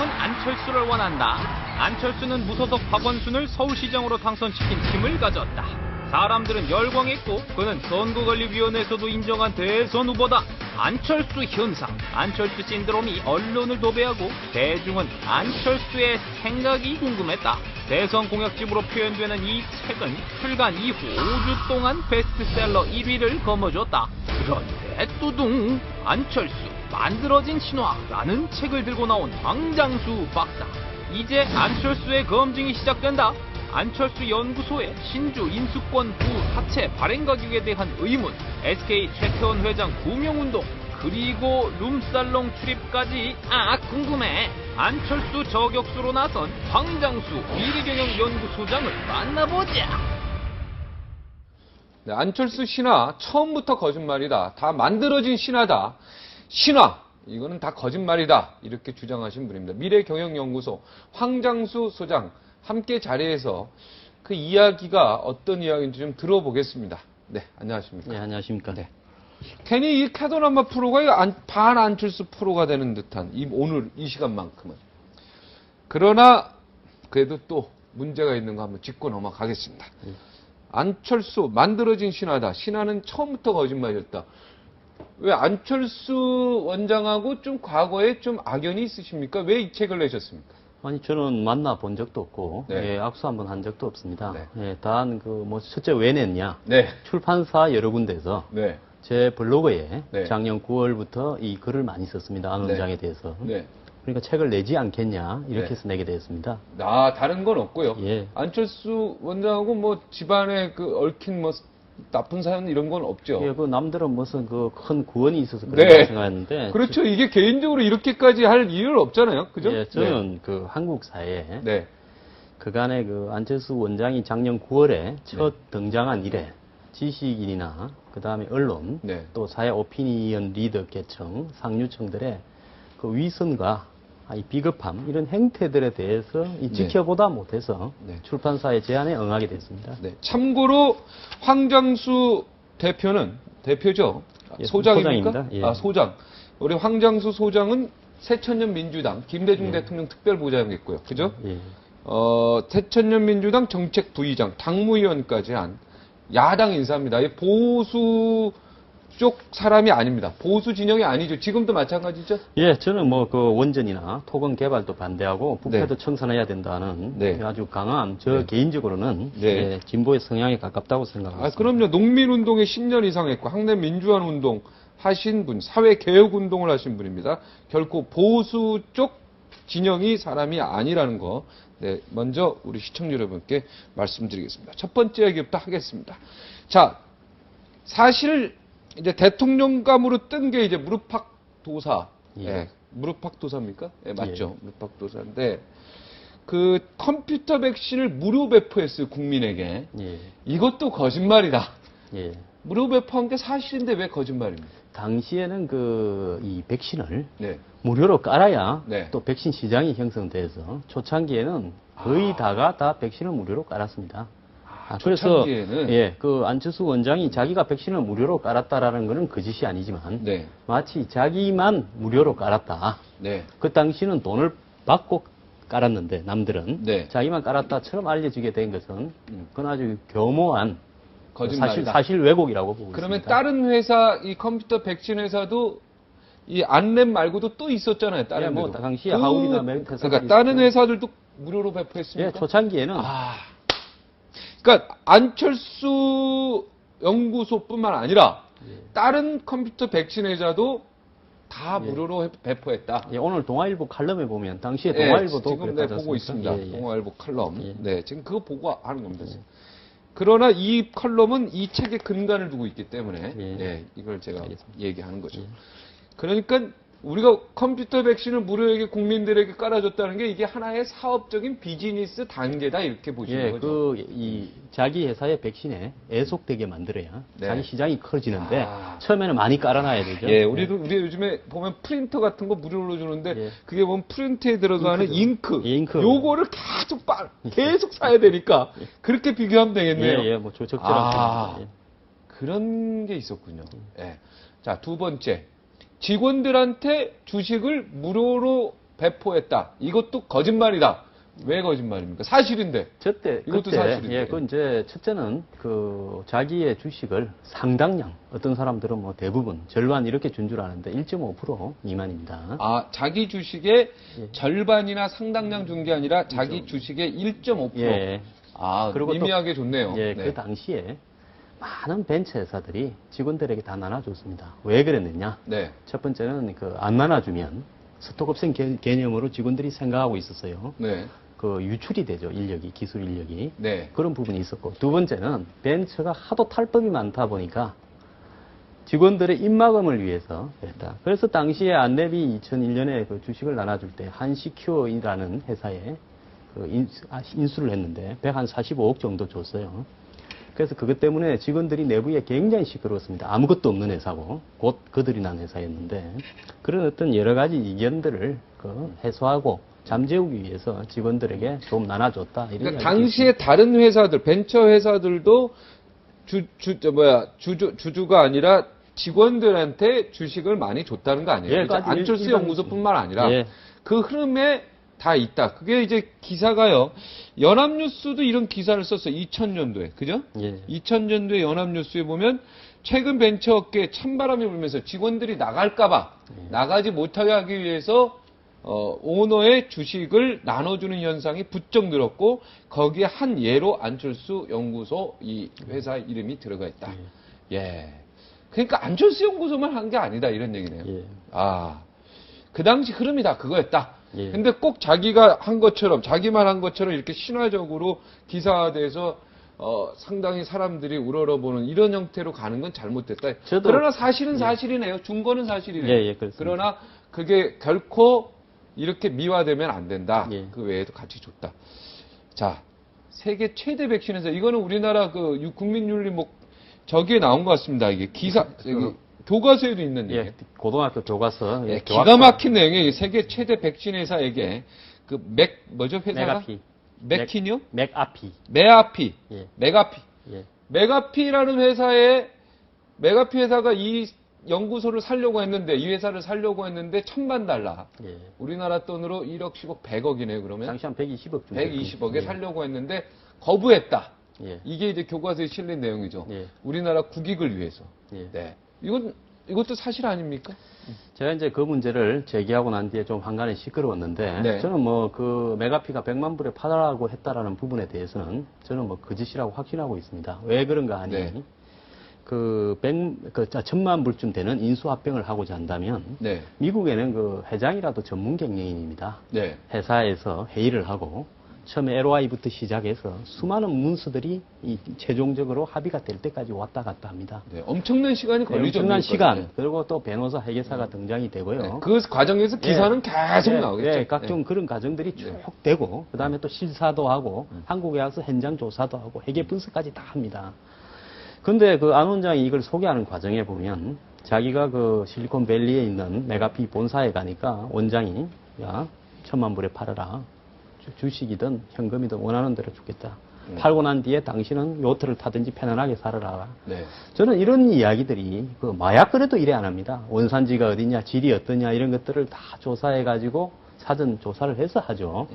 대중은 안철수를 원한다. 안철수는 무소속 박원순을 서울시장으로 당선시킨 힘을 가졌다. 사람들은 열광했고 그는 선거관리위원회에서도 인정한 대선 후보다. 안철수 현상, 안철수 신드롬이 언론을 도배하고 대중은 안철수의 생각이 궁금했다. 대선 공약집으로 표현되는 이 책은 출간 이후 5주 동안 베스트셀러 1위를 거머쥐었다. 그런데 뚜둥, 안철수 만들어진 신화라는 책을 들고 나온 황장수 박사. 이제 안철수의 검증이 시작된다. 안철수 연구소의 신주 인수권 부 하체 발행 가격에 대한 의문, SK 최태원 회장 구명운동, 그리고 룸살롱 출입까지 궁금해. 안철수 저격수로 나선 황장수 미래경영연구소장을 만나보자. 네, 안철수 신화 처음부터 거짓말이다. 다 만들어진 신화다. 신화 이거는 다 거짓말이다. 이렇게 주장하신 분입니다. 미래경영연구소 황장수 소장 함께 자리에서 그 이야기가 어떤 이야기인지 좀 들어보겠습니다. 네, 안녕하십니까? 네, 안녕하십니까? 네. 괜히 이 캐도남마 프로가 반 안철수 프로가 되는 듯한 오늘 이 시간만큼은. 그러나 그래도 또 문제가 있는 거 한번 짚고 넘어가겠습니다. 안철수 만들어진 신화다. 신화는 처음부터 거짓말이었다. 왜 안철수 원장하고 좀 과거에 좀 악연이 있으십니까? 왜 이 책을 내셨습니까? 아니, 저는 만나본 적도 없고, 네. 예, 악수 한번 한 적도 없습니다. 네. 예, 단, 첫째 왜 냈냐? 네. 출판사 여러 군데에서 네. 제 블로그에 네. 작년 9월부터 이 글을 많이 썼습니다. 안 네. 원장에 대해서. 네. 그러니까 책을 내지 않겠냐? 이렇게 네. 해서 내게 되었습니다. 다른 건 없고요. 예. 안철수 원장하고 집안에 얽힌 나쁜 사연 이런 건 없죠. 예, 남들은 무슨 큰 구원이 있어서 네. 그런 생각했는데. 그렇죠. 이게 개인적으로 이렇게까지 할 이유는 없잖아요. 그죠? 예, 저는 한국 사회에 네. 그간의 안철수 원장이 작년 9월에 첫 등장한 이래 지식인이나 그다음에 언론 네. 또 사회 오피니언 리더 계층 상류층들의 위선과 이 비겁함 이런 행태들에 대해서 지켜보다 못해서 네. 출판사의 제안에 응하게 됐습니다. 네. 참고로 황장수 대표죠. 예, 소장입니까? 소장입니다. 예. 소장. 우리 황장수 소장은 새천년 민주당 김대중 대통령 특별보좌관이었고요. 그죠? 예. 새천년 민주당 정책부의장, 당무위원까지 한 야당 인사입니다. 보수 쪽 사람이 아닙니다. 보수 진영이 아니죠. 지금도 마찬가지죠? 예, 저는 원전이나 토건 개발도 반대하고 부패도 네. 청산해야 된다는 네. 아주 강한 네. 개인적으로는 네. 예, 진보의 성향에 가깝다고 생각합니다. 그럼요. 농민운동에 10년 이상 했고 학내 민주화 운동 하신 분, 사회개혁 운동을 하신 분입니다. 결코 보수 쪽 진영이 사람이 아니라는 거, 네, 먼저 우리 시청자 여러분께 말씀드리겠습니다. 첫 번째 얘기부터 하겠습니다. 자, 사실 이제 대통령감으로 뜬 게 이제 무릎팍도사, 예. 무릎팍도사입니까? 예, 맞죠. 예. 무릎팍도사인데 그 컴퓨터 백신을 무료 배포했어요 국민에게. 예. 이것도 거짓말이다. 예. 무료 배포한 게 사실인데 왜 거짓말입니까? 당시에는 이 백신을 네. 무료로 깔아야 네. 또 백신 시장이 형성돼서 초창기에는 거의 다 백신을 무료로 깔았습니다. 그래서 초창기에는? 예, 안철수 원장이 자기가 백신을 무료로 깔았다라는 것은 거짓이 아니지만 네. 마치 자기만 무료로 깔았다. 네. 그 당시는 돈을 받고 깔았는데 남들은 네. 자기만 깔았다처럼 알려지게 된 것은 그건 아주 교모한 거짓말이다. 사실 왜곡이라고 보고 그러면 있습니다. 다른 회사, 이 컴퓨터 백신 회사도 이 안랩 말고도 또 있었잖아요. 다른 예, 데도. 당시에 하울이나 메르트 그러니까 다른 회사들도 무료로 배포했습니까? 예, 초창기에는 그러니까 안철수 연구소뿐만 아니라 다른 컴퓨터 백신 회사도 다 무료로 배포했다. 예, 오늘 동아일보 칼럼에 보면 당시에 동아일보도 지금 그랬지 보고 않습니까? 있습니다. 동아일보 칼럼. 예. 네, 지금 그거 보고 하는 겁니다. 그러나 이 칼럼은 이 책에 근간을 두고 있기 때문에 예. 네, 이걸 제가 알겠습니다. 얘기하는 거죠. 예. 그러니까 우리가 컴퓨터 백신을 무료에게 국민들에게 깔아줬다는 게 이게 하나의 사업적인 비즈니스 단계다 이렇게 보시는 예, 거죠. 자기 회사의 백신에 애속되게 만들어야 네. 자기 시장이 커지는데 처음에는 많이 깔아놔야 되죠. 예, 우리 요즘에 보면 프린터 같은 거 무료로 주는데 예. 그게 보면 프린트에 들어가는 잉크, 예, 잉크. 요거를 계속 사야 되니까 그렇게 비교하면 되겠네요. 예, 적절한. 예. 그런 게 있었군요. 예. 자, 두 번째. 직원들한테 주식을 무료로 배포했다. 이것도 거짓말이다. 왜 거짓말입니까? 사실인데. 이것도 그때, 사실인데. 예, 그 이제 첫째는 그 자기의 주식을 상당량, 어떤 사람들은 뭐 대부분 절반 이렇게 준 줄 아는데 1.5% 미만입니다. 아, 자기 주식의 예. 절반이나 상당량 준 게 아니라 자기 주식의 1.5%. 예. 아, 그리고 또- 미미하게 좋네요. 예, 네. 그 당시에 많은 벤처 회사들이 직원들에게 다 나눠줬습니다. 왜 그랬느냐? 네. 첫 번째는 그 안 나눠주면 스톡옵션 개념으로 직원들이 생각하고 있었어요. 네. 그 유출이 되죠, 인력이, 기술 인력이. 네. 그런 부분이 있었고. 두 번째는 벤처가 하도 탈법이 많다 보니까 직원들의 입막음을 위해서 했다. 그래서 당시에 안내비 2001년에 그 주식을 나눠줄 때 한시큐어이라는 회사에 그 인수를 했는데 145억 정도 줬어요. 그래서 그것 때문에 직원들이 내부에 굉장히 시끄러웠습니다. 아무것도 없는 회사고 곧 그들이 난 회사였는데 그런 어떤 여러 가지 이견들을 그 해소하고 잠재우기 위해서 직원들에게 좀 나눠줬다. 이런 그러니까 이야기가 당시에 다른 회사들, 벤처 회사들도 주주가 아니라 직원들한테 주식을 많이 줬다는 거 아니에요? 예, 이제 아주 안철수 일반- 연구소뿐만 아니라 예. 그 흐름에 다 있다. 그게 이제 기사가요. 연합뉴스도 이런 기사를 썼어요. 2000년도에. 그죠? 예. 2000년도에 연합뉴스에 보면 최근 벤처업계에 찬바람이 불면서 직원들이 나갈까봐 나가지 못하게 하기 위해서 오너의 주식을 나눠주는 현상이 부쩍 늘었고 거기에 한 예로 안철수 연구소 이 회사 이름이 들어가 있다. 예. 그러니까 안철수 연구소만 한 게 아니다 이런 얘기네요. 예. 아, 그 당시 흐름이 다 그거였다. 예. 근데 꼭 자기가 한 것처럼 자기만 한 것처럼 이렇게 신화적으로 기사화돼서 상당히 사람들이 우러러보는 이런 형태로 가는 건 잘못됐다. 저도- 그러나 사실은 사실이네요. 준 거는 사실이네요. 예, 예, 그렇습니다. 그러나 그게 결코 이렇게 미화되면 안 된다. 예. 그 외에도 같이 줬다. 자, 세계 최대 백신에서 이거는 우리나라 그 국민윤리 뭐 저기에 나온 것 같습니다. 이게 기사 여기 교과서에도 있는 얘기예요. 예, 고등학교 교과서. 예, 교과서. 기가 막힌 내용이 세계 최대 백신 회사에게 그 뭐죠 회사가? 메가피. 맥킨이요? 맥아피. 메아피. 예. 메가피. 예. 메가피라는 메가피 회사가 이 연구소를 살려고 했는데 이 회사를 살려고 했는데 $10,000,000. 예. 우리나라 돈으로 1억 10억 100억이네요. 그러면 당시 한 120억 정도. 120억에 예. 살려고 했는데 거부했다. 예. 이게 이제 교과서에 실린 내용이죠. 예. 우리나라 국익을 위해서. 예. 네. 이것도 사실 아닙니까? 제가 이제 그 문제를 제기하고 난 뒤에 좀 한간에 시끄러웠는데 네. 저는 뭐 그 메가피가 100만 불에 팔아라고 했다라는 부분에 대해서는 저는 뭐 거짓이라고 확신하고 있습니다. 왜 그런가 하니 네. 그 1,000만 불쯤 되는 인수합병을 하고자 한다면 네. 미국에는 그 회장이라도 전문 경영인입니다. 네. 회사에서 회의를 하고 처음에 LOI부터 시작해서 수많은 문서들이 이 최종적으로 합의가 될 때까지 왔다 갔다 합니다. 네. 엄청난 시간이 걸리죠. 엄청난 미국까지. 시간 그리고 또 변호사 회계사가 등장이 되고요. 네. 그 과정에서 기사는 계속 나오겠죠. 예, 각종 그런 과정들이 쭉 네. 되고 그다음에 또 실사도 하고 한국에 와서 현장 조사도 하고 회계 분석까지 다 합니다. 근데 그 안 원장이 이걸 소개하는 과정에 보면 자기가 그 실리콘밸리에 있는 메가피 본사에 가니까 원장이 야 1,000만 불에 팔아라. 주식이든 현금이든 원하는 대로 주겠다. 팔고 난 뒤에 당신은 요트를 타든지 편안하게 살아라. 네. 저는 이런 이야기들이 그 마약 거래도 이래 안 합니다. 원산지가 어디냐, 질이 어떠냐 이런 것들을 다 조사해 가지고 사전 조사를 해서 하죠.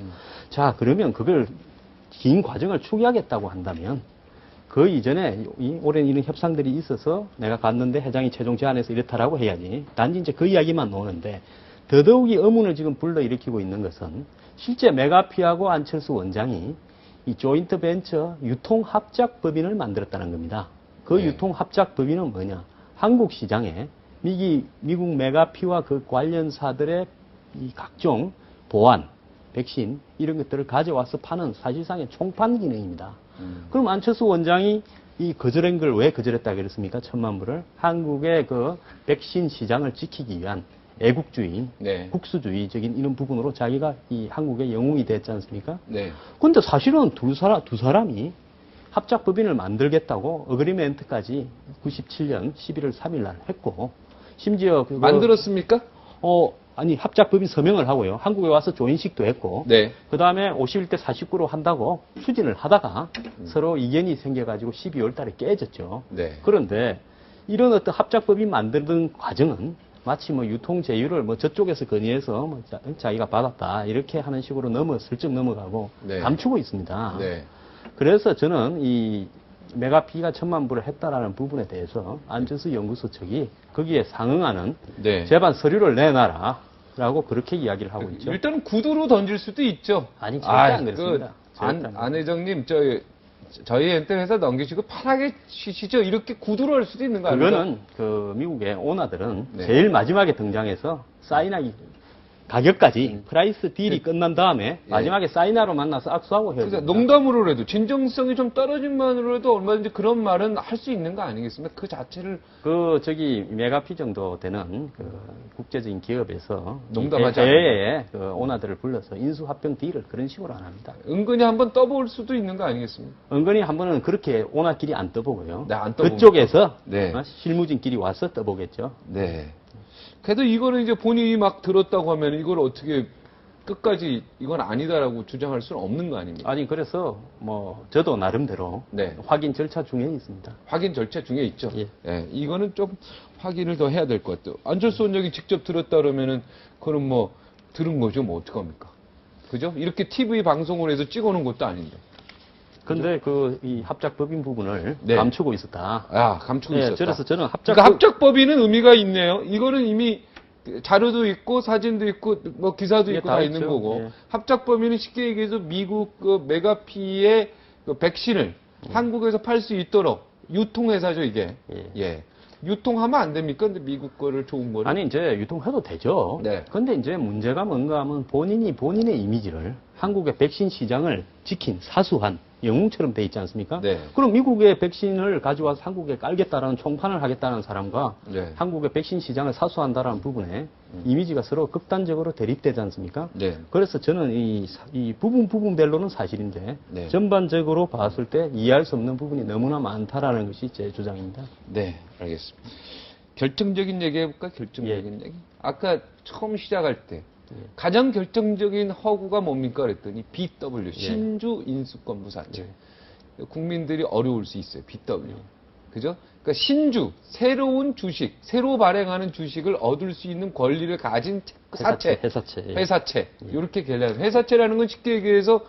자, 그러면 그걸 긴 과정을 추구하겠다고 한다면 그 이전에 오랜 이런 협상들이 있어서 내가 갔는데 회장이 최종 제안해서 이렇다라고 해야지. 단지 이제 그 이야기만 나오는데 더더욱이 의문을 지금 불러일으키고 있는 것은 실제 메가피하고 안철수 원장이 이 조인트 벤처 유통합작법인을 만들었다는 겁니다. 그 네. 유통합작법인은 뭐냐? 한국 시장에 미국 메가피와 그 관련사들의 이 각종 보안, 백신 이런 것들을 가져와서 파는 사실상의 총판 기능입니다. 그럼 안철수 원장이 이 거절한 걸 왜 거절했다 그랬습니까? 1,000만 불을 한국의 그 백신 시장을 지키기 위한 애국주의, 네. 국수주의적인 이런 부분으로 자기가 이 한국의 영웅이 됐지 않습니까? 네. 근데 사실은 두 사람이 합작법인을 만들겠다고 어그리멘트까지 97년 11월 3일 날 했고, 심지어 그거 만들었습니까? 아니 합작법인 서명을 하고요. 한국에 와서 조인식도 했고, 네. 그 다음에 51대 49로 한다고 추진을 하다가 서로 이견이 생겨가지고 12월 달에 깨졌죠. 네. 그런데 이런 어떤 합작법인 만드는 과정은 마치 뭐 유통 제휴를 뭐 저쪽에서 건의해서 뭐 자기가 받았다 이렇게 하는 식으로 슬쩍 넘어가고 네. 감추고 있습니다. 네. 그래서 저는 이 메가피가 1,000만 불을 했다라는 부분에 대해서 안철수 연구소 측이 거기에 상응하는 네. 제반 서류를 내놔라라고 그렇게 이야기를 하고 있죠. 일단은 구두로 던질 수도 있죠. 아니, 절대 안 그렇습니다. 안 회장님, 저희한테 회사 넘기시고 편하게 쉬시죠. 이렇게 구두로 할 수도 있는 거 아닙니까? 그거는 그 미국의 오너들은 네. 제일 마지막에 등장해서 사인하기 가격까지 프라이스 딜이 끝난 다음에 마지막에 사인하러 만나서 악수하고 헤어집니다. 그러니까 농담으로라도 진정성이 좀 떨어진 만으로도 얼마든지 그런 말은 할 수 있는 거 아니겠습니까? 그 자체를 메가피 정도 되는 그 국제적인 기업에서 농담하지 해외에 그 오너들을 불러서 인수합병 딜을 그런 식으로 안 합니다. 은근히 한번 떠볼 수도 있는 거 아니겠습니까? 은근히 한 번은 그렇게 오너끼리 안 떠보고요. 네, 안 떠봅니다. 그쪽에서 네. 실무진끼리 와서 떠보겠죠. 네. 그래도 이거는 이제 본인이 막 들었다고 하면 이걸 어떻게 끝까지 이건 아니다라고 주장할 수는 없는 거 아닙니까? 아니 그래서 뭐 저도 나름대로 네. 확인 절차 중에 있습니다. 확인 절차 중에 있죠. 예. 예, 이거는 좀 확인을 더 해야 될 것 같아요. 안철수 원장이 직접 들었다 그러면은 그건 뭐 들은 거죠. 뭐 어떡합니까? 그죠? 이렇게 TV 방송을 해서 찍어놓은 것도 아닌데. 근데 이 합작법인 부분을 네. 감추고 있었다. 아, 감추고 예, 있었다. 그래서 저는 그러니까 합작법인은 의미가 있네요. 이거는 이미 자료도 있고 사진도 있고 뭐 기사도 예, 있고 다 다 있죠. 있는 거고 예. 합작법인은 쉽게 얘기해서 미국 그 메가피의 그 백신을 한국에서 팔 수 있도록 유통회사죠 이게. 예. 예. 유통하면 안 됩니까? 근데 미국 거를 좋은 거를. 아니 이제 유통해도 되죠. 네. 근데 이제 문제가 뭔가 하면 본인의 이미지를 한국의 백신 시장을 지킨 사수한 영웅처럼 돼 있지 않습니까? 네. 그럼 미국의 백신을 가져와서 한국에 깔겠다라는 총판을 하겠다는 사람과 네. 한국의 백신 시장을 사수한다라는 부분에 이미지가 서로 극단적으로 대립되지 않습니까? 네. 그래서 저는 이 부분별로는 사실인데 네. 전반적으로 봤을 때 이해할 수 없는 부분이 너무나 많다라는 것이 제 주장입니다. 네, 알겠습니다. 결정적인 얘기 해볼까? 결정적인 얘기. 아까 처음 시작할 때 가장 결정적인 허구가 뭡니까? 그랬더니 BW, 신주 인수권부 사채. 국민들이 어려울 수 있어요. BW. 그죠? 그러니까 신주, 새로운 주식, 새로 발행하는 주식을 얻을 수 있는 권리를 가진 사채. 회사채. 예. 회사채. 이렇게 계략. 회사채라는 건 쉽게 얘기해서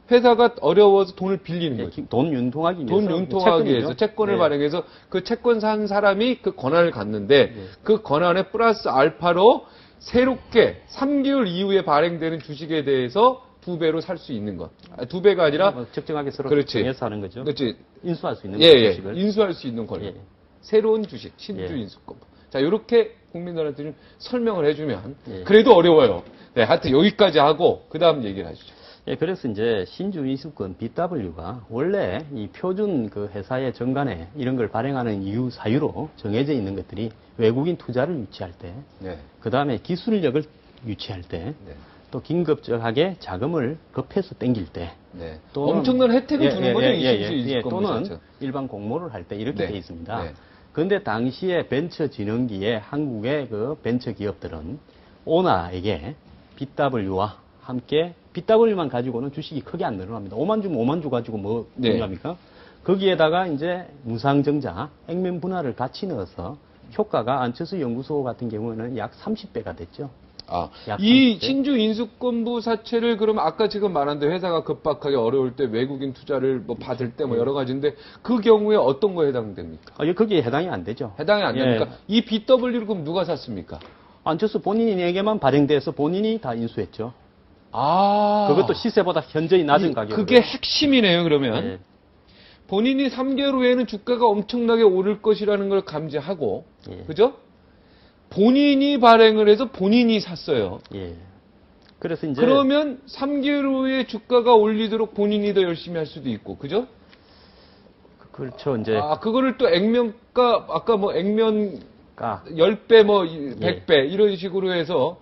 회사가 어려워서 돈을 빌리는 예, 거죠. 돈 윤통하기 위해서. 돈 융통하기 채권이죠. 위해서 채권을 예. 발행해서 그 채권 산 사람이 그 권한을 갖는데 그 권한에 플러스 알파로 새롭게 3개월 이후에 발행되는 주식에 대해서 2배로 살 수 있는 것. 2배가 아니라 뭐 적정하게 서로 그렇지. 정해서 하는 거죠. 그렇지. 인수할 수 있는 예, 주식을. 인수할 수 있는 권리. 예. 새로운 주식, 신주 예. 인수권. 자, 이렇게 국민들한테 좀 설명을 해주면 예. 그래도 어려워요. 네, 하여튼 여기까지 하고 그 다음 얘기를 하시죠. 예, 그래서 이제 신주 인수권 BW가 원래 이 표준 그 회사의 정관에 이런 걸 발행하는 이유 사유로 정해져 있는 것들이 외국인 투자를 유치할 때, 네. 그 다음에 기술력을 유치할 때, 네. 또 긴급하게 자금을 급해서 땡길 때, 네. 또는- 엄청난 혜택을 주는 거죠, 이 신주 예, 인수권 또는 자체. 일반 공모를 할 때 이렇게 네. 돼 있습니다. 네. 그런데 당시에 벤처진흥기의 한국의 그 벤처기업들은 오나에게 BW와 함께 BW만 가지고는 주식이 크게 안 늘어납니다. 5만 주면 5만 주 가지고 뭐 네. 중요합니까? 거기에다가 이제 무상증자, 액면 분할을 같이 넣어서 효과가 안철수 연구소 같은 경우에는 약 30배가 됐죠. 아, 약 이 30배. 신주 인수권부 사채를 그럼 아까 지금 말한 대 회사가 급박하게 어려울 때 외국인 투자를 뭐 받을 때 뭐 여러 가지인데 그 경우에 어떤 거에 해당됩니까? 거기에 해당이 안 되죠. 해당이 안 예. 됩니까? 이 BW를 그럼 누가 샀습니까? 안철수 본인에게만 발행돼서 본인이 다 인수했죠. 아. 그것도 시세보다 현저히 낮은 가격으로. 그게 핵심이네요, 그러면. 예. 본인이 3개월 후에는 주가가 엄청나게 오를 것이라는 걸 감지하고, 예. 그죠? 본인이 발행을 해서 본인이 샀어요. 예. 그래서 이제 그러면 3개월 후에 주가가 올리도록 본인이 더 열심히 할 수도 있고, 그죠? 그렇죠. 이제 아, 그거를 또 액면가, 아까 뭐 액면 가 10배, 뭐 100배, 이런 식으로 해서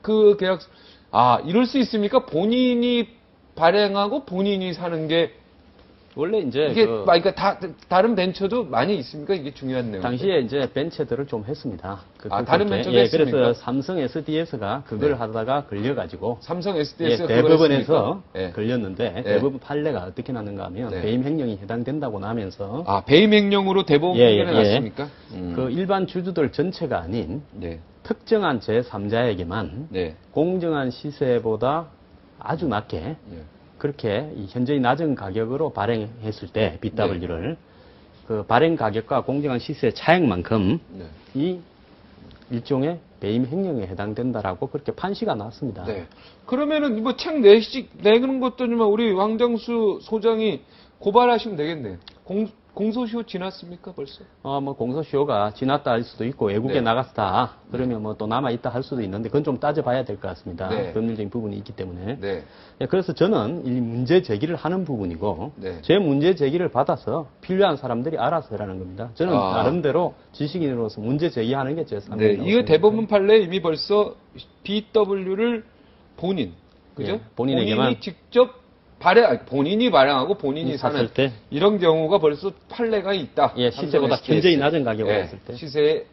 그 계약, 이럴 수 있습니까? 본인이 발행하고 본인이 사는 게, 원래 이제 이게, 그 그러니까 다른 벤처도 많이 있습니까? 이게 중요한 내용. 당시에 이제 벤처들을 좀 했습니다. 다른 그때. 벤처도 예, 했습니까? 그래서 삼성 SDS가 그걸 네. 하다가 걸려가지고 삼성 예, SDS가 대법원에서 예. 걸렸는데 대법원 판례가 어떻게 나는가 하면 네. 배임 횡령이 해당된다고 나면서 배임 행령으로 대법원 예, 판결이 예. 났습니까? 그 일반 주주들 전체가 아닌 네. 특정한 제3자에게만 네. 공정한 시세보다 아주 낮게 예. 그렇게 이 현저히 낮은 가격으로 발행했을 때 BW를 그 발행 가격과 공정한 시세 차액만큼 네. 이 일종의 배임 횡령에 해당된다라고 그렇게 판시가 나왔습니다. 네. 그러면은 뭐 책 내는 것도 좀 우리 왕정수 소장이 고발하시면 되겠네요. 공소시효 지났습니까 벌써? 뭐 공소시효가 지났다 할 수도 있고 외국에 네. 나갔다 그러면 뭐 또 남아 있다 할 수도 있는데 그건 좀 따져봐야 될 것 같습니다. 네. 법률적인 부분이 있기 때문에. 네. 그래서 저는 이 문제 제기를 하는 부분이고 네. 제 문제 제기를 받아서 필요한 사람들이 알아서 하라는 겁니다. 저는 나름대로 지식인으로서 문제 제기하는 게 제 네. 상관이라고 이거 대법원 판례 이미 벌써 BW를 본인, 그죠? 예, 본인에게만 직접 본인이 발행하고 본인이 사는 샀을 때 이런 경우가 벌써 판례가 있다. 예, 시세보다 삼성 현저히 SKS. 낮은 가격으로 예, 했을 때. 시세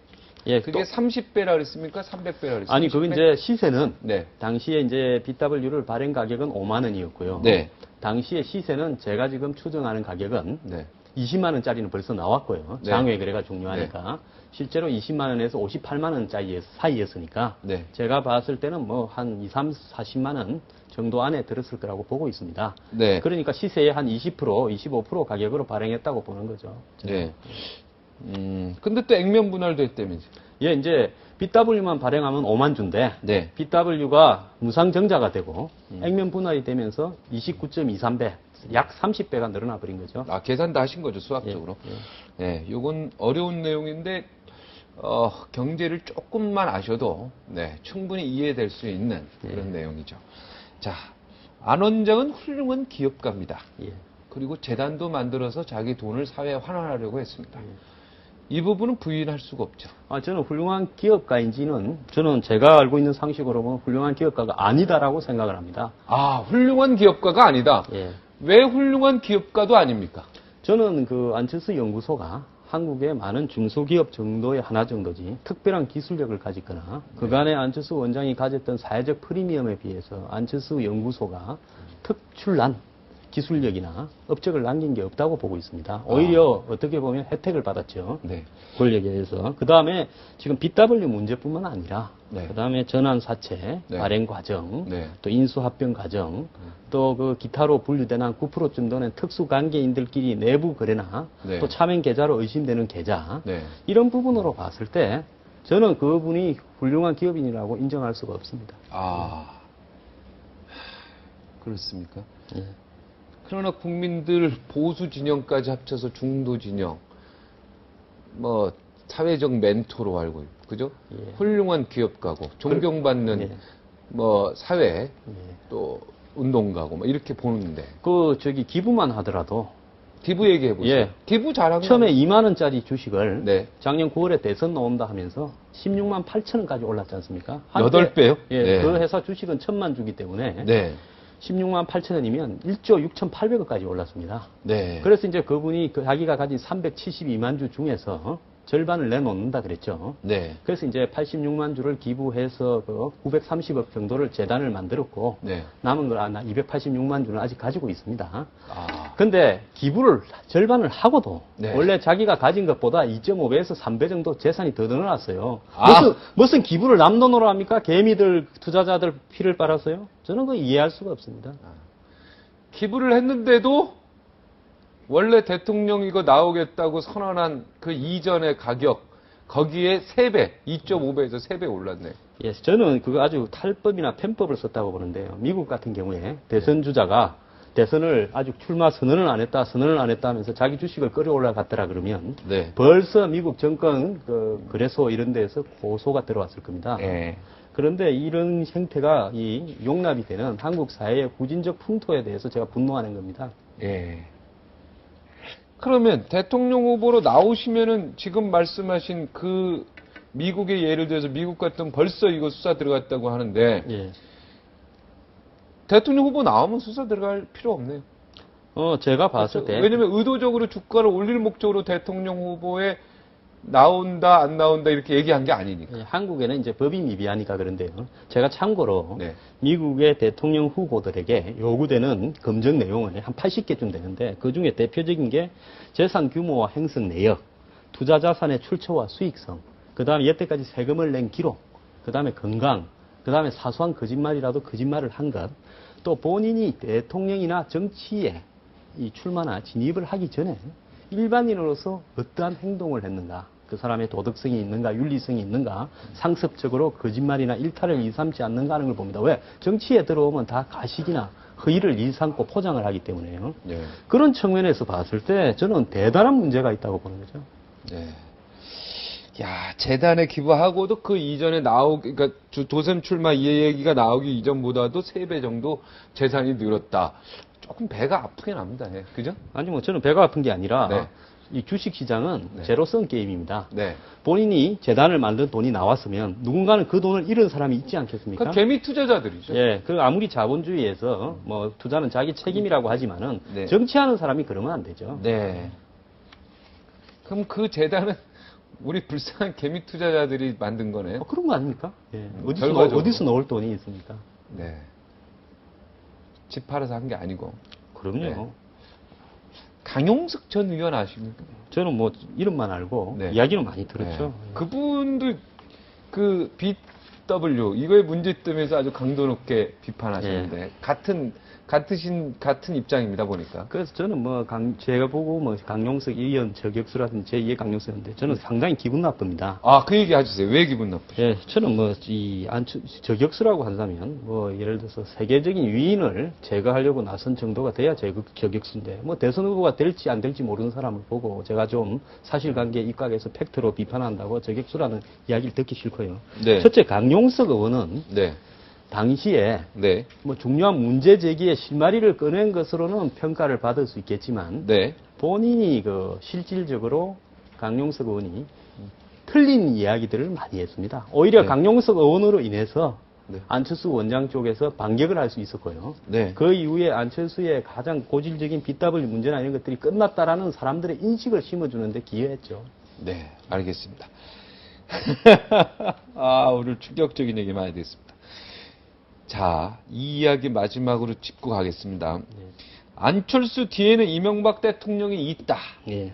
예, 그게 또- 30배라 그랬습니까? 300배라 그랬습니까? 아니 그건 이제 시세는 네. 당시에 이제 BW를 발행 가격은 5만 원이었고요. 네. 당시에 시세는 제가 지금 추정하는 가격은 네. 20만 원짜리는 벌써 나왔고요. 네. 장외 거래가 중요하니까. 실제로 20만 원에서 58만 원짜리 사이였으니까 네. 제가 봤을 때는 뭐 한 2, 3, 40만 원 정도 안에 들었을 거라고 보고 있습니다. 네. 그러니까 시세의 한 20%, 25% 가격으로 발행했다고 보는 거죠. 네. 근데 또 액면 분할도 했다면서. 예, 이제 BW만 발행하면 5만 주인데 네. BW가 무상증자가 되고 액면 분할이 되면서 29.23배, 약 30배가 늘어나 버린 거죠. 계산 다 하신 거죠, 수학적으로. 네, 요건 어려운 내용인데, 경제를 조금만 아셔도, 네, 충분히 이해될 수 있는 그런 내용이죠. 자, 안 원장은 훌륭한 기업가입니다. 예. 그리고 재단도 만들어서 자기 돈을 사회에 환원하려고 했습니다. 이 부분은 부인할 수가 없죠. 저는 훌륭한 기업가인지는 저는 제가 알고 있는 상식으로 보면 훌륭한 기업가가 아니다라고 생각을 합니다. 훌륭한 기업가가 아니다. 예. 왜 훌륭한 기업가도 아닙니까? 저는 그 안철수 연구소가 한국의 많은 중소기업 정도의 하나 정도지 특별한 기술력을 가지거나 그간의 안철수 원장이 가졌던 사회적 프리미엄에 비해서 안철수 연구소가 특출난 기술력이나 업적을 남긴 게 없다고 보고 있습니다. 오히려 어떻게 보면 혜택을 받았죠. 네. 권력에 의해서. 그 다음에 지금 BW 문제뿐만 아니라 네. 그 다음에 전환사채 네. 발행 과정, 네. 또 인수합병 과정, 또 그 기타로 분류된 한 9% 정도는 특수관계인들끼리 내부 거래나 네. 또 차명 계좌로 의심되는 계좌 네. 이런 부분으로 봤을 때 저는 그분이 훌륭한 기업인이라고 인정할 수가 없습니다. 그렇습니까? 예. 그러나 국민들 보수 진영까지 합쳐서 중도 진영, 뭐 사회적 멘토로 알고 있고, 그죠? 예. 훌륭한 기업가고, 존경받는 예. 뭐 사회, 예. 또 운동가고, 뭐 이렇게 보는데 기부만 하더라도 기부 얘기해 보세요. 예. 기부 잘한 처음에 거. 2만 원짜리 주식을 네. 작년 9월에 대선 나온다 하면서 16만 8천 원까지 올랐지 않습니까? 8배요? 예, 네. 그 회사 주식은 1,000만 주기 때문에 네. 16만 8천 원이면 1조 6,800억까지 올랐습니다. 네. 그래서 이제 그분이 자기가 가진 372만 주 중에서 절반을 내놓는다 그랬죠. 네. 그래서 이제 86만 주를 기부해서 930억 정도를 재단을 만들었고 네. 남은 걸 286만 주는 아직 가지고 있습니다. 아. 근데 기부를 절반을 하고도 네. 원래 자기가 가진 것보다 2.5배에서 3배 정도 재산이 더 늘어났어요. 아. 무슨 기부를 남돈으로 합니까? 개미들, 투자자들 피를 빨아서요? 저는 그거 이해할 수가 없습니다. 기부를 했는데도 원래 대통령 이거 나오겠다고 선언한 그 이전의 가격, 거기에 3배, 2.5배에서 3배 올랐네. 예, 저는 그거 아주 탈법이나 편법을 썼다고 보는데요. 미국 같은 경우에 대선 주자가 대선을 아직 출마 선언을 안 했다 하면서 자기 주식을 끌어올라갔더라 그러면 네. 벌써 미국 정권 거래소 이런 데에서 고소가 들어왔을 겁니다. 예. 그런데 이런 형태가 용납이 되는 한국 사회의 후진적 풍토에 대해서 제가 분노하는 겁니다. 예. 그러면 대통령 후보로 나오시면은 지금 말씀하신 그 미국의 예를 들어서 미국 같은 벌써 이거 수사 들어갔다고 하는데 예. 대통령 후보 나오면 수사 들어갈 필요 없네요. 제가 봤을 때 왜냐면 의도적으로 주가를 올릴 목적으로 대통령 후보에 나온다 안 나온다 이렇게 얘기한 게 아니니까. 예, 한국에는 이제 법이 미비하니까 그런데요. 제가 참고로 네. 미국의 대통령 후보들에게 요구되는 검증 내용은 한 80개쯤 되는데 그 중에 대표적인 게 재산 규모와 행성 내역, 투자 자산의 출처와 수익성, 그 다음에 여태까지 세금을 낸 기록, 그 다음에 건강, 그 다음에 사소한 거짓말이라도 거짓말을 한 것, 또 본인이 대통령이나 정치에 이 출마나 진입을 하기 전에 일반인으로서 어떠한 행동을 했는가, 그 사람의 도덕성이 있는가, 윤리성이 있는가, 상습적으로 거짓말이나 일탈을 일삼지 않는가 하는 걸 봅니다. 왜? 정치에 들어오면 다 가식이나 허위를 일삼고 포장을 하기 때문에요. 예. 그런 측면에서 봤을 때 저는 대단한 문제가 있다고 보는 거죠. 네. 야, 재단에 기부하고도 그 이전에 그러니까 도선 출마 이 얘기가 나오기 이전보다도 3배 정도 재산이 늘었다. 조금 배가 아프긴 합니다. 예. 그죠? 아니, 뭐 저는 배가 아픈 게 아니라 네. 이 주식 시장은 네. 제로섬 게임입니다. 네. 본인이 재단을 만든 돈이 나왔으면 누군가는 그 돈을 잃은 사람이 있지 않겠습니까? 그 개미 투자자들이죠. 예, 그 아무리 자본주의에서 뭐 투자는 자기 책임이라고 하지만은 네. 정치하는 사람이 그러면 안 되죠. 네. 그럼 그 재단은 우리 불쌍한 개미 투자자들이 만든 거네요. 그런 거 아닙니까? 예. 결과적으로. 어디서 넣을 돈이 있습니까? 네. 집 팔아서 한 게 아니고. 그럼요. 네. 강용석 전 의원 아십니까? 저는 뭐 이름만 알고 네. 이야기는 많이 들었죠. 네. 그분도 그 BW 이거에 문제 뜨면서 아주 강도 높게 비판하셨는데 같은 입장입니다 보니까. 그래서 저는 뭐 제가 보고 뭐 강용석 의원 저격수라든지 제2의 강용석인데 저는 상당히 기분 나쁩니다. 아, 그 얘기 해주세요. 왜 기분 나쁘죠? 예, 저는 뭐 저격수라고 한다면 뭐 예를 들어서 세계적인 위인을 제거하려고 나선 정도가 돼야 저격수인데 뭐 대선 후보가 될지 안 될지 모르는 사람을 보고 제가 좀 사실관계에 입각해서 팩트로 비판한다고 저격수라는 이야기를 듣기 싫고요. 네. 첫째, 강용석 의원은 네. 당시에 네. 뭐 중요한 문제 제기에 실마리를 꺼낸 것으로는 평가를 받을 수 있겠지만 네. 본인이 그 실질적으로 강용석 의원이 틀린 이야기들을 많이 했습니다. 오히려 네. 강용석 의원으로 인해서 네. 안철수 원장 쪽에서 반격을 할 수 있었고요. 네. 그 이후에 안철수의 가장 고질적인 BW 문제나 이런 것들이 끝났다라는 사람들의 인식을 심어주는데 기여했죠. 네. 알겠습니다. 아, 오늘 충격적인 얘기 많이 됐습니다. 자, 이 이야기 마지막으로 짚고 가겠습니다. 안철수 뒤에는 이명박 대통령이 있다. 예.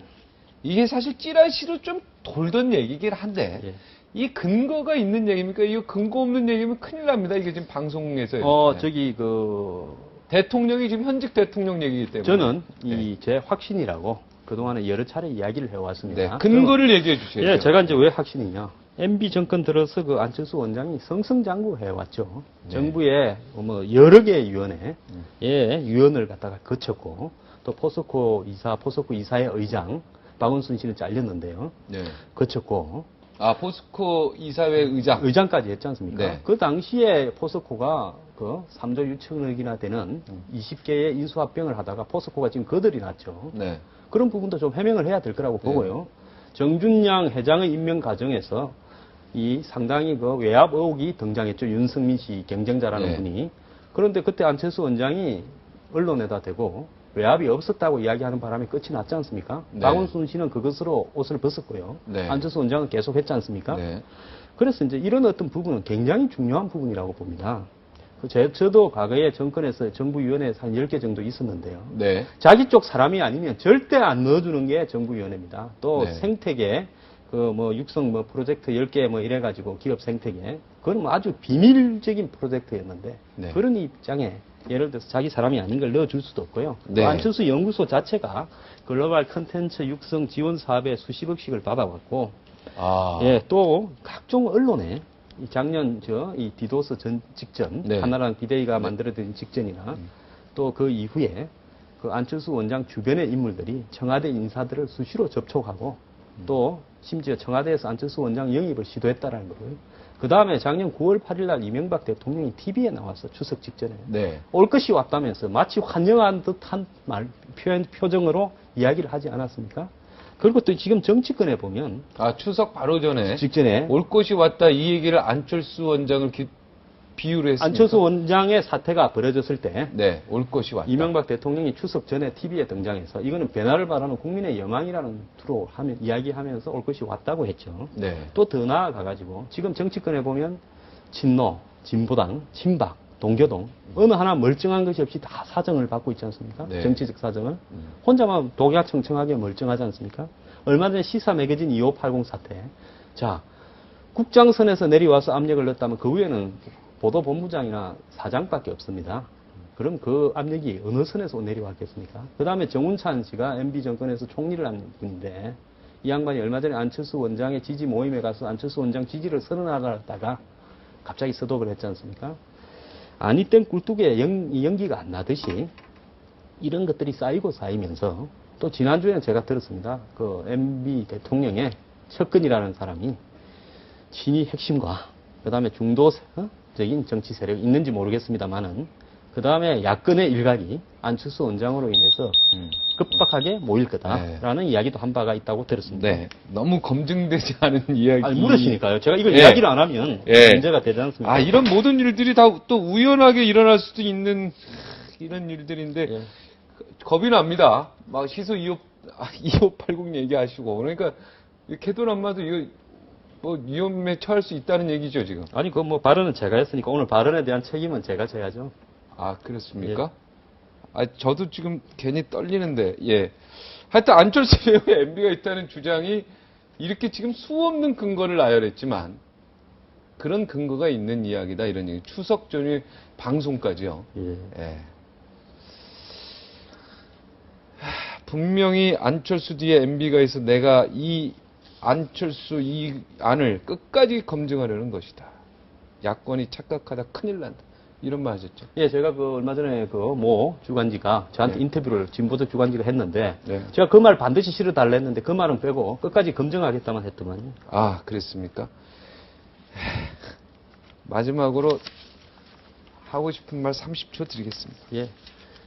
이게 사실 찌라시로 좀 돌던 얘기긴 한데 예. 이 근거가 있는 얘기입니까? 이거 근거 없는 얘기면 큰일 납니다. 이게 지금 방송에서 저기 대통령이 지금 현직 대통령 얘기이기 때문에 저는 제 확신이라고 그동안에 여러 차례 이야기를 해왔습니다. 네, 근거를 얘기해 주셔야죠. 예, 제가 이제 왜 확신이냐. MB 정권 들어서 그 안철수 원장이 승승장구해왔죠. 네. 정부의 뭐 여러 개의 위원회, 위원을 갖다가 거쳤고, 또 포스코 이사의 의장, 박원순 씨는 잘렸는데요. 네. 거쳤고. 아, 포스코 이사회 의장까지 했지 않습니까? 네. 그 당시에 포스코가 그 3조 6천억이나 되는 20개의 인수합병을 하다가 포스코가 지금 거덜이 났죠. 네. 그런 부분도 좀 해명을 해야 될 거라고 보고요. 정준양 회장의 임명 과정에서 이 상당히 그 외압 의혹이 등장했죠. 윤석민 씨 경쟁자라는 네. 분이. 그런데 그때 안철수 원장이 언론에다 대고 외압이 없었다고 이야기하는 바람에 끝이 났지 않습니까? 네. 박원순 씨는 그것으로 옷을 벗었고요. 네. 안철수 원장은 계속 했지 않습니까? 네. 그래서 이제 이런 어떤 부분은 굉장히 중요한 부분이라고 봅니다. 저도 과거에 정권에서 정부위원회에서 한 10개 정도 있었는데요. 네. 자기 쪽 사람이 아니면 절대 안 넣어주는 게 정부위원회입니다. 또 네. 생태계, 육성 프로젝트 10개 이래가지고 기업 생태계. 그건 아주 비밀적인 프로젝트였는데 네. 그런 입장에 예를 들어서 자기 사람이 아닌 걸 넣어줄 수도 없고요. 네. 안철수 연구소 자체가 글로벌 컨텐츠 육성 지원 사업에 수십억씩을 받아왔고, 아. 예, 또 각종 언론에 작년 이 디도스 직전 네. 한나라당 비대위가 만들어진 직전이나 또 그 이후에 그 안철수 원장 주변의 인물들이 청와대 인사들을 수시로 접촉하고 또 심지어 청와대에서 안철수 원장 영입을 시도했다라는 거고요. 그 다음에 작년 9월 8일 날 이명박 대통령이 TV에 나와서 추석 직전에 네. 올 것이 왔다면서 마치 환영한 듯한 표정으로 이야기를 하지 않았습니까? 그리고 또 지금 정치권에 보면 아, 추석 바로 전에 직전에 올 것이 왔다 이 얘기를 안철수 원장을 비유를 했습니다. 안철수 원장의 사태가 벌어졌을 때 네, 올 것이 왔다. 이명박 대통령이 추석 전에 TV에 등장해서 이거는 변화를 바라는 국민의 여망이라는 투로 이야기하면서 올 것이 왔다고 했죠. 네. 또 더 나아가가지고 지금 정치권에 보면 친노, 진보당, 친박, 동교동 어느 하나 멀쩡한 것이 없이 다 사정을 받고 있지 않습니까? 네. 정치적 사정을. 혼자만 독야청청하게 멀쩡하지 않습니까? 얼마 전에 시사 매거진 2580 사태. 자, 국장선에서 내려와서 압력을 넣었다면 그 위에는 보도본부장이나 사장밖에 없습니다. 그럼 그 압력이 어느 선에서 내려왔겠습니까? 그 다음에 정운찬 씨가 MB 정권에서 총리를 한 분인데 이 양반이 얼마 전에 안철수 원장의 지지 모임에 가서 안철수 원장 지지를 선언하다가 갑자기 서독을 했지 않습니까? 아니 땐 꿀뚝에 연기가 안 나듯이 이런 것들이 쌓이고 쌓이면서 또 지난주에는 제가 들었습니다. 그 MB 대통령의 측근이라는 사람이 친이 핵심과 그 다음에 중도적인 정치 세력이 있는지 모르겠습니다만은 그 다음에 야권의 일각이 안철수 원장으로 인해서 급박하게 모일 거다라는 이야기도 한 바가 있다고 들었습니다. 네. 너무 검증되지 않은 이야기. 아니, 물으시니까요. 제가 이걸 예. 이야기를 안 하면 예. 문제가 되지 않습니까? 아, 이런 모든 일들이 다 또 우연하게 일어날 수도 있는 이런 일들인데 예. 겁이 납니다. 막 시소 2580 얘기하시고 그러니까 이 캐도남마도 이거 뭐 위험에 처할 수 있다는 얘기죠 지금. 아니 그 뭐 발언은 제가 했으니까 오늘 발언에 대한 책임은 제가 져야죠. 아 그렇습니까? 아 저도 지금 괜히 떨리는데 예. 하여튼 안철수 배우의 MB가 있다는 주장이 이렇게 지금 수없는 근거를 나열했지만 그런 근거가 있는 이야기다 이런 얘기. 추석 전에 방송까지요. 예. 예. 분명히 안철수 뒤에 MB가 있어 내가 이 안철수 이 안을 끝까지 검증하려는 것이다. 야권이 착각하다 큰일 난다. 이런 말 하셨죠. 예, 제가 그 얼마 전에 그 모 주간지가 저한테 네. 인터뷰를 진보적 주간지가 했는데 네. 제가 그 말 반드시 실어 달랬는데 그 말은 빼고 끝까지 검증하겠다만 했더만요. 아, 그랬습니까? 마지막으로 하고 싶은 말 30초 드리겠습니다. 예.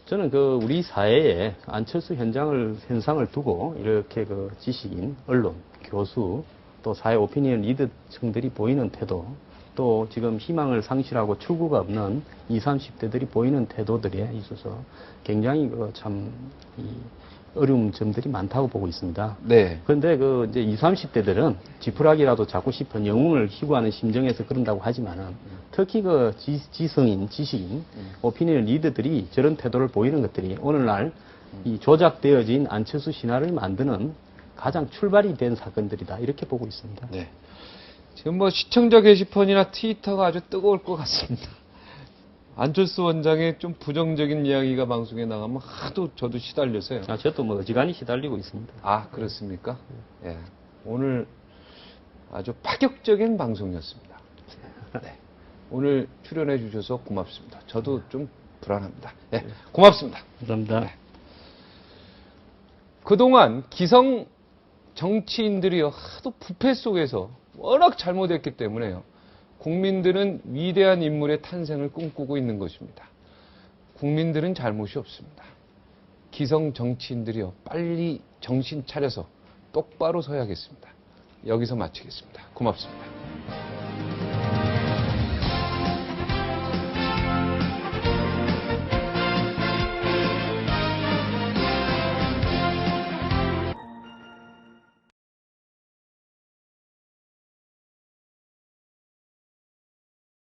저는 그 우리 사회에 안철수 현상을 두고 이렇게 그 지식인, 언론, 교수, 또 사회 오피니언 리더층들이 보이는 태도, 또 지금 희망을 상실하고 출구가 없는 20, 30대들이 보이는 태도들에 있어서 굉장히 그 참 어려운 점들이 많다고 보고 있습니다. 네. 그런데 그 이제 20, 30대들은 지푸라기라도 잡고 싶은 영웅을 희구하는 심정에서 그런다고 하지만은 특히 그 지성인, 지식인, 오피니언 리더들이 저런 태도를 보이는 것들이 오늘날 이 조작되어진 안철수 신화를 만드는 가장 출발이 된 사건들이다. 이렇게 보고 있습니다. 네. 지금 뭐 시청자 게시판이나 트위터가 아주 뜨거울 것 같습니다. 안철수 원장의 좀 부정적인 이야기가 방송에 나가면 하도 저도 시달려서요. 아, 저도 뭐 어지간히 시달리고 있습니다. 아, 그렇습니까? 예. 오늘 아주 파격적인 방송이었습니다. 네. 오늘 출연해 주셔서 고맙습니다. 저도 좀 불안합니다. 예. 고맙습니다. 감사합니다. 그동안 기성 정치인들이요, 하도 부패 속에서 워낙 잘못했기 때문에요. 국민들은 위대한 인물의 탄생을 꿈꾸고 있는 것입니다. 국민들은 잘못이 없습니다. 기성 정치인들이요, 빨리 정신 차려서 똑바로 서야겠습니다. 여기서 마치겠습니다. 고맙습니다.